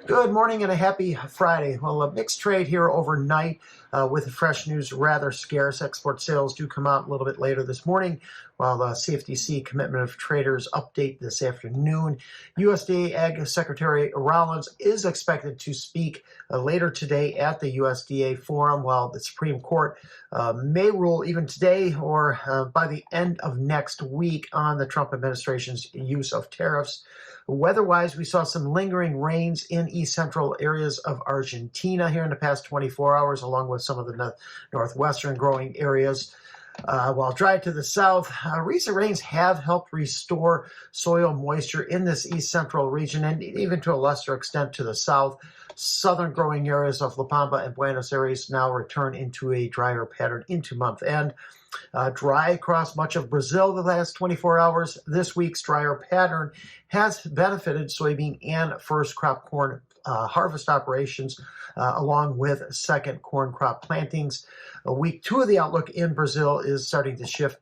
Good morning and a happy Friday. Well, a mixed trade here overnight with the fresh news rather scarce. Export sales do come out a little bit later this morning, while the CFTC commitment of traders update this afternoon. USDA Ag Secretary Rollins is expected to speak later today at the USDA forum, while the Supreme Court may rule even today or by the end of next week on the Trump administration's use of tariffs. Weather-wise, we saw some lingering rains in east central areas of Argentina here in the past 24 hours, along with some of the northwestern growing areas. While dry to the south, recent rains have helped restore soil moisture in this east central region and even to a lesser extent to the south. Southern growing areas of La Pampa and Buenos Aires now return into a drier pattern into month end. Dry across much of Brazil the last 24 hours. This week's drier pattern has benefited soybean and first crop corn harvest operations, along with second corn crop plantings. Week 2 of the outlook in Brazil is starting to shift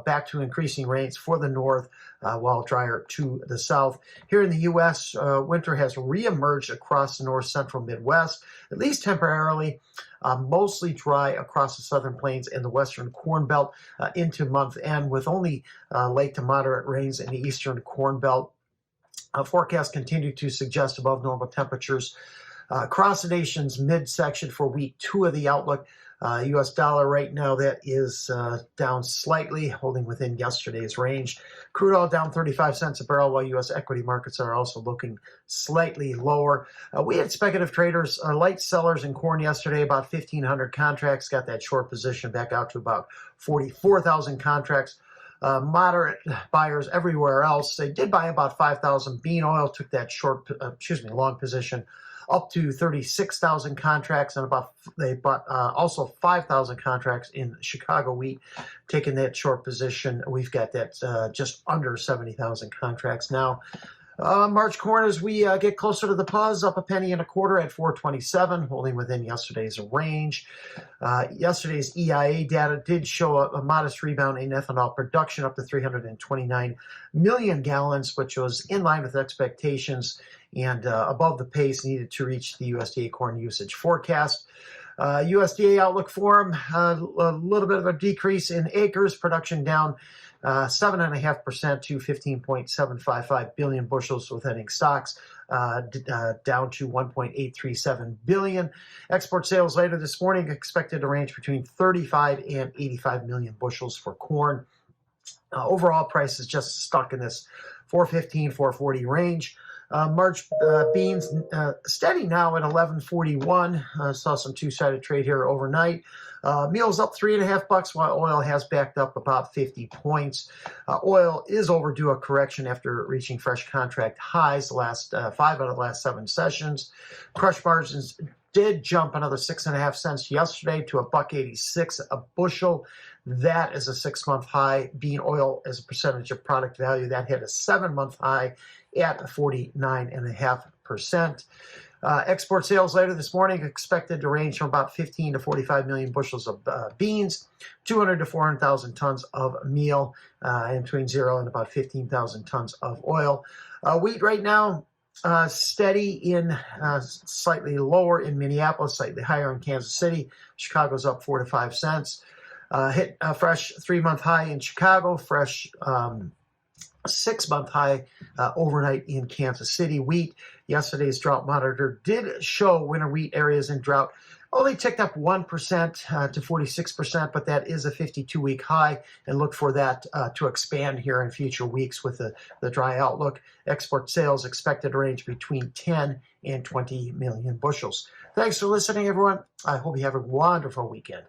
back to increasing rains for the north, while drier to the south. Here in the U.S., winter has reemerged across the north central Midwest, at least temporarily. Mostly dry across the southern plains and the western corn belt into month end, with only late to moderate rains in the eastern corn belt. Forecasts continue to suggest above normal temperatures across the nation's midsection for week 2 of the outlook. U.S. dollar right now, that is down slightly, holding within yesterday's range. Crude oil down 35 cents a barrel, while U.S. equity markets are also looking slightly lower. We had speculative traders, light sellers in corn yesterday, about 1,500 contracts, got that short position back out to about 44,000 contracts. Moderate buyers everywhere else. They did buy about 5,000. Bean oil took that long position up to 36,000 contracts, and they bought also 5,000 contracts in Chicago wheat, taking that short position. We've got that just under 70,000 contracts now. March corn, as we get closer to the pause, up 1 1/4 penny at 4.27, holding within yesterday's range. Yesterday's EIA data did show a modest rebound in ethanol production, up to 329 million gallons, which was in line with expectations and above the pace needed to reach the USDA corn usage forecast. USDA Outlook Forum, a little bit of a decrease in acres, production down 7.5% to 15.755 billion bushels, with ending stocks down to 1.837 billion. Export sales later this morning expected to range between 35 and 85 million bushels for corn. Overall price is just stuck in this 415, 440 range. March beans steady now at 11.41. Saw some two-sided trade here overnight. Meal's up $3.50, while oil has backed up about 50 points. Oil is overdue a correction after reaching fresh contract highs the last 5 out of the last 7 sessions. Crush margins did jump another 6.5 cents yesterday to $1.86 a bushel. That is a 6-month high. Bean oil as a percentage of product value, that hit a 7-month high at 49.5%. Export sales later this morning expected to range from about 15 to 45 million bushels of beans, 200 to 400,000 tons of meal, and between 0 and about 15,000 tons of oil. Wheat right now, steady in slightly lower in Minneapolis, slightly higher in Kansas City. Chicago's up 4 to 5 cents. Hit a fresh 3-month high in Chicago, fresh 6-month high overnight in Kansas City. Wheat, yesterday's drought monitor did show winter wheat areas in drought only ticked up 1% to 46%, but that is a 52-week high, and look for that to expand here in future weeks with the dry outlook. Export sales expected to range between 10 and 20 million bushels. Thanks for listening, everyone. I hope you have a wonderful weekend.